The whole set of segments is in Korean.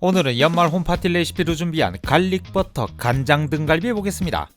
오늘은 연말 홈파티 레시피로 준비한 갈릭버터 간장 등갈비 해보겠습니다.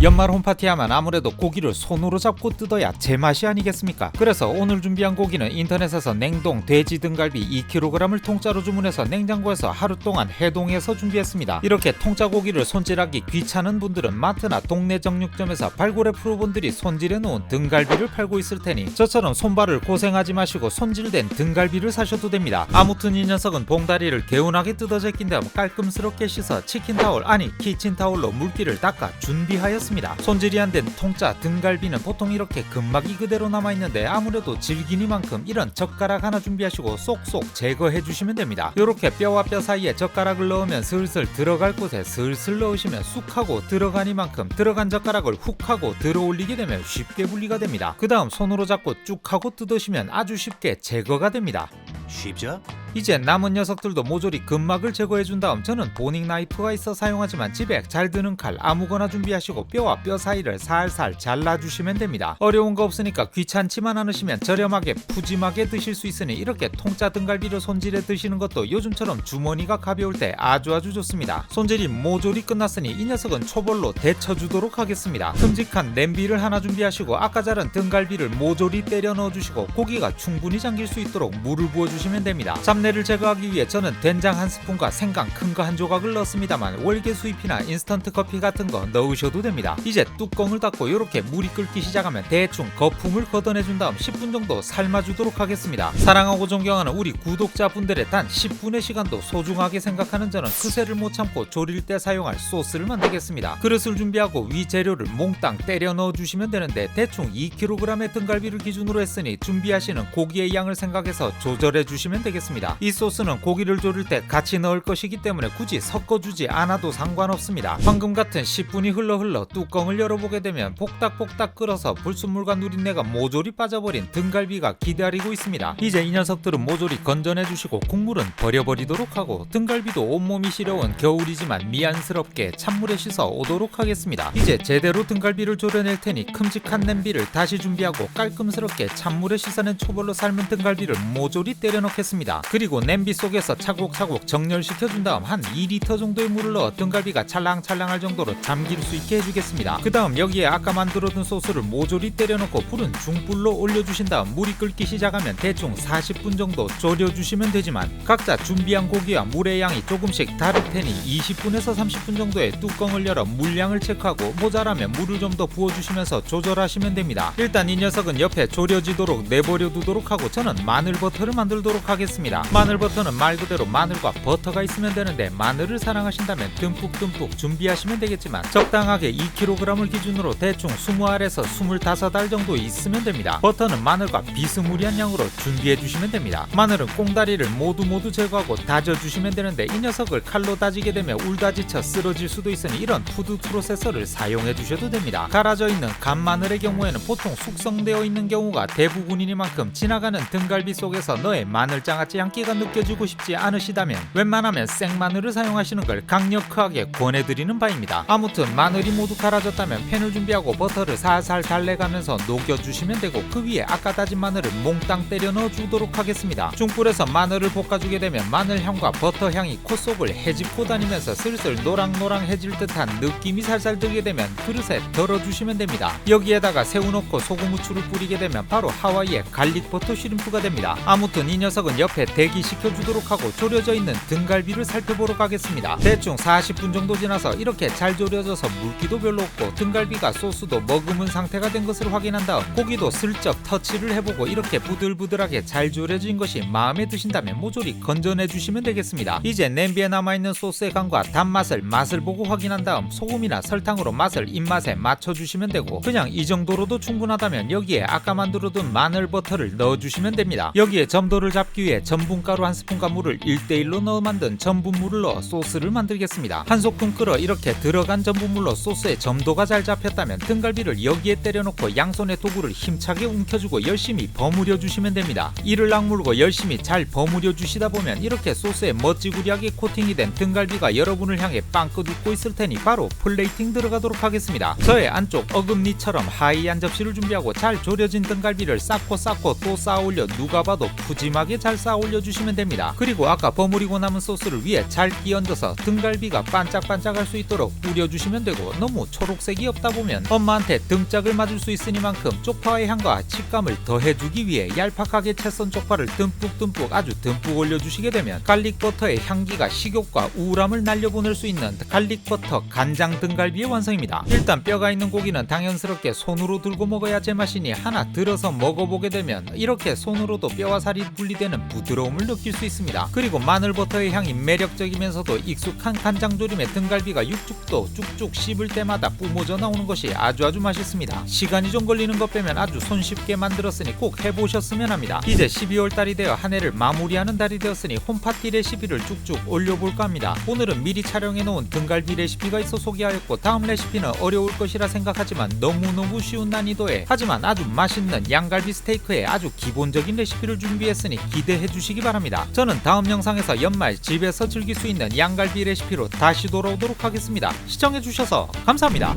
연말 홈파티 하면 아무래도 고기를 손으로 잡고 뜯어야 제맛이 아니겠습니까? 그래서 오늘 준비한 고기는 인터넷에서 냉동 돼지 등갈비 2kg을 통짜로 주문해서 냉장고에서 하루 동안 해동해서 준비했습니다. 이렇게 통짜 고기를 손질하기 귀찮은 분들은 마트나 동네 정육점에서 발골의 프로분들이 손질해 놓은 등갈비를 팔고 있을 테니 저처럼 손발을 고생하지 마시고 손질된 등갈비를 사셔도 됩니다. 아무튼 이 녀석은 봉다리를 개운하게 뜯어 제낀 다음 깔끔스럽게 씻어 치킨타올 아니 키친타올로 물기를 닦아 준비하였습니다. 손질이 안 된 통짜 등갈비는 보통 이렇게 근막이 그대로 남아있는데 아무래도 질기니만큼 이런 젓가락 하나 준비하시고 쏙쏙 제거해 주시면 됩니다. 이렇게 뼈와 뼈 사이에 젓가락을 넣으면 슬슬 들어갈 곳에 슬슬 넣으시면 쑥 하고 들어가니만큼 들어간 젓가락을 훅 하고 들어 올리게 되면 쉽게 분리가 됩니다. 그 다음 손으로 잡고 쭉 하고 뜯으시면 아주 쉽게 제거가 됩니다. 쉽죠? 이제 남은 녀석들도 모조리 근막을 제거해준 다음 저는 보닝 나이프가 있어 사용하지만 집에 잘 드는 칼 아무거나 준비하시고 뼈와 뼈 사이를 살살 잘라주시면 됩니다. 어려운 거 없으니까 귀찮지만 않으시면 저렴하게 푸짐하게 드실 수 있으니 이렇게 통짜 등갈비를 손질해 드시는 것도 요즘처럼 주머니가 가벼울 때 아주 좋습니다. 손질이 모조리 끝났으니 이 녀석은 초벌로 데쳐주도록 하겠습니다. 큼직한 냄비를 하나 준비하시고 아까 자른 등갈비를 모조리 때려 넣어주시고 고기가 충분히 잠길 수 있도록 물을 부어주시면 됩니다. 잡내를 제거하기 위해 저는 된장 한 스푼과 생강 큰 거 한 조각을 넣었습니다만 월계 수잎이나 인스턴트 커피 같은 거 넣으셔도 됩니다. 이제 뚜껑을 닫고 이렇게 물이 끓기 시작하면 대충 거품을 걷어내준 다음 10분 정도 삶아주도록 하겠습니다. 사랑하고 존경하는 우리 구독자분들의 단 10분의 시간도 소중하게 생각하는 저는 그새를 못 참고 조릴 때 사용할 소스를 만들겠습니다. 그릇을 준비하고 위 재료를 몽땅 때려 넣어주시면 되는데 대충 2kg의 등갈비를 기준으로 했으니 준비하시는 고기의 양을 생각해서 조절해 주시면 되겠습니다. 이 소스는 고기를 조릴 때 같이 넣을 것이기 때문에 굳이 섞어주지 않아도 상관없습니다. 방금 같은 10분이 흘러 뚜껑을 열어보게 되면 복닥복닥 끓어서 불순물과 누린내가 모조리 빠져버린 등갈비가 기다리고 있습니다. 이제 이 녀석들은 모조리 건져내주시고 국물은 버려버리도록 하고 등갈비도 온몸이 시려운 겨울이지만 미안스럽게 찬물에 씻어 오도록 하겠습니다. 이제 제대로 등갈비를 졸여낼 테니 큼직한 냄비를 다시 준비하고 깔끔스럽게 찬물에 씻어낸 초벌로 삶은 등갈비를 모조리 때려 넣겠습니다. 그리고 냄비 속에서 차곡차곡 정렬시켜준 다음 한 2리터 정도의 물을 넣어 등갈비가 찰랑찰랑할 정도로 잠길 수 있게 해주겠습니다. 그 다음 여기에 아까 만들어둔 소스를 모조리 때려넣고 불은 중불로 올려주신 다음 물이 끓기 시작하면 대충 40분 정도 졸여주시면 되지만 각자 준비한 고기와 물의 양이 조금씩 다를 테니 20분에서 30분 정도의 뚜껑을 열어 물량을 체크하고 모자라면 물을 좀 더 부어주시면서 조절하시면 됩니다. 일단 이 녀석은 옆에 졸여지도록 내버려 두도록 하고 저는 마늘버터를 만들도록 하겠습니다. 마늘버터는 말 그대로 마늘과 버터가 있으면 되는데 마늘을 사랑하신다면 듬뿍 준비하시면 되겠지만 적당하게 2kg을 기준으로 대충 20알에서 25알 정도 있으면 됩니다. 버터는 마늘과 비스무리한 양으로 준비해 주시면 됩니다. 마늘은 꽁다리를 모두 제거하고 다져주시면 되는데 이 녀석을 칼로 다지게 되면 울다지쳐 쓰러질 수도 있으니 이런 푸드 프로세서를 사용해 주셔도 됩니다. 갈아져 있는 간마늘의 경우에는 보통 숙성되어 있는 경우가 대부분이니만큼 지나가는 등갈비 속에서 너의 마늘장아찌 향기가 느껴지고 싶지 않으시다면 웬만하면 생마늘을 사용하시는 걸 강력하게 권해드리는 바입니다. 아무튼 마늘이 모두 갈아졌다면 팬을 준비하고 버터를 살살 달래가면서 녹여주시면 되고 그 위에 아까 다진 마늘을 몽땅 때려 넣어주도록 하겠습니다. 중불에서 마늘을 볶아주게 되면 마늘향과 버터향이 코 속을 헤집고 다니면서 슬슬 노랑노랑해질 듯한 느낌이 살살 들게 되면 그릇에 덜어주시면 됩니다. 여기에다가 새우 넣고 소금 후추를 뿌리게 되면 바로 하와이의 갈릭버터 쉬림프가 됩니다. 아무튼 이 녀석은 옆에 대기시켜주도록 하고 졸여져 있는 등갈비를 살펴보러 가겠습니다. 대충 40분 정도 지나서 이렇게 잘 졸여져서 물기도 별로 없고 등갈비가 소스도 머금은 상태가 된 것을 확인한 다음 고기도 슬쩍 터치를 해보고 이렇게 부들부들하게 잘 졸여진 것이 마음에 드신다면 모조리 건져내주시면 되겠습니다. 이제 냄비에 남아있는 소스의 간과 단맛을 맛을 보고 확인한 다음 소금이나 설탕으로 맛을 입맛에 맞춰주시면 되고 그냥 이 정도로도 충분하다면 여기에 아까 만들어둔 마늘버터를 넣어주시면 됩니다. 여기에 점도를 잡기 위해 전분가루 한 스푼과 물을 1:1로 넣어 만든 전분물을 넣어 소스를 만들겠습니다. 한 소끔 끓어 이렇게 들어간 전분물로 소스의 점도가 잘 잡혔다면 등갈비를 여기에 때려놓고 양손의 도구를 힘차게 움켜주고 열심히 버무려 주시면 됩니다. 이를 악물고 열심히 잘 버무려 주시다 보면 이렇게 소스에 멋지구리하게 코팅이 된 등갈비가 여러분을 향해 빵긋 웃고 있을 테니 바로 플레이팅 들어가도록 하겠습니다. 저의 안쪽 어금니처럼 하이한 접시를 준비하고 잘 졸여진 등갈비를 쌓고 또 쌓아 올려 누가 봐도 푸짐하게 잘 쌓아 올려 올려주시면 됩니다. 그리고 아까 버무리고 남은 소스를 위에 잘 끼얹어서 등갈비가 반짝반짝할 수 있도록 뿌려주시면 되고, 너무 초록색이 없다 보면 엄마한테 등짝을 맞을 수 있으니만큼 쪽파의 향과 식감을 더해주기 위해 얄팍하게 채썬 쪽파를 듬뿍듬뿍 아주 듬뿍 올려주시게 되면 갈릭버터의 향기가 식욕과 우울함을 날려보낼 수 있는 갈릭버터 간장 등갈비의 완성입니다. 일단 뼈가 있는 고기는 당연스럽게 손으로 들고 먹어야 제맛이니 하나 들어서 먹어보게 되면 이렇게 손으로도 뼈와 살이 분리되는 부드러움을 느낄 수 있습니다. 그리고 마늘버터의 향이 매력적이면서도 익숙한 간장조림의 등갈비가 육즙도 쭉쭉 씹을 때마다 뿜어져 나오는 것이 아주 맛있습니다. 시간이 좀 걸리는 것 빼면 아주 손쉽게 만들었으니 꼭 해보셨으면 합니다. 이제 12월 달이 되어 한 해를 마무리하는 달이 되었으니 홈파티 레시피를 쭉쭉 올려볼까 합니다. 오늘은 미리 촬영해놓은 등갈비 레시피가 있어 소개하였고, 다음 레시피는 어려울 것이라 생각하지만 너무너무 쉬운 난이도에 하지만 아주 맛있는 양갈비 스테이크의 아주 기본적인 레시피를 준비했으니 기대해 주시기 바랍니다. 저는 다음 영상에서 연말 집에서 즐길 수 있는 양갈비 레시피로 다시 돌아오도록 하겠습니다. 시청해 주셔서 감사합니다.